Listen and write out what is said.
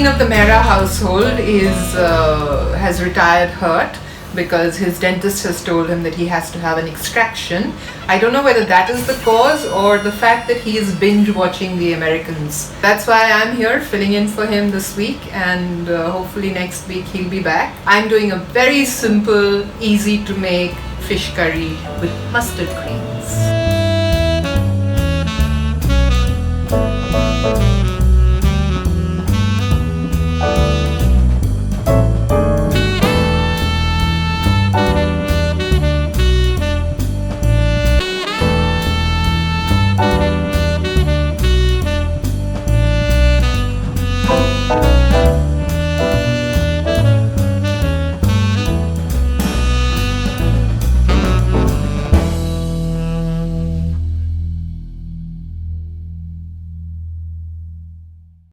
king of the Mehra household has retired hurt because his dentist has told him that he has to have an extraction. I don't know whether that is the cause or the fact that he is binge watching The Americans. That's why I'm here filling in for him this week, and hopefully next week he'll be back. I'm doing a very simple, easy to make fish curry with mustard cream.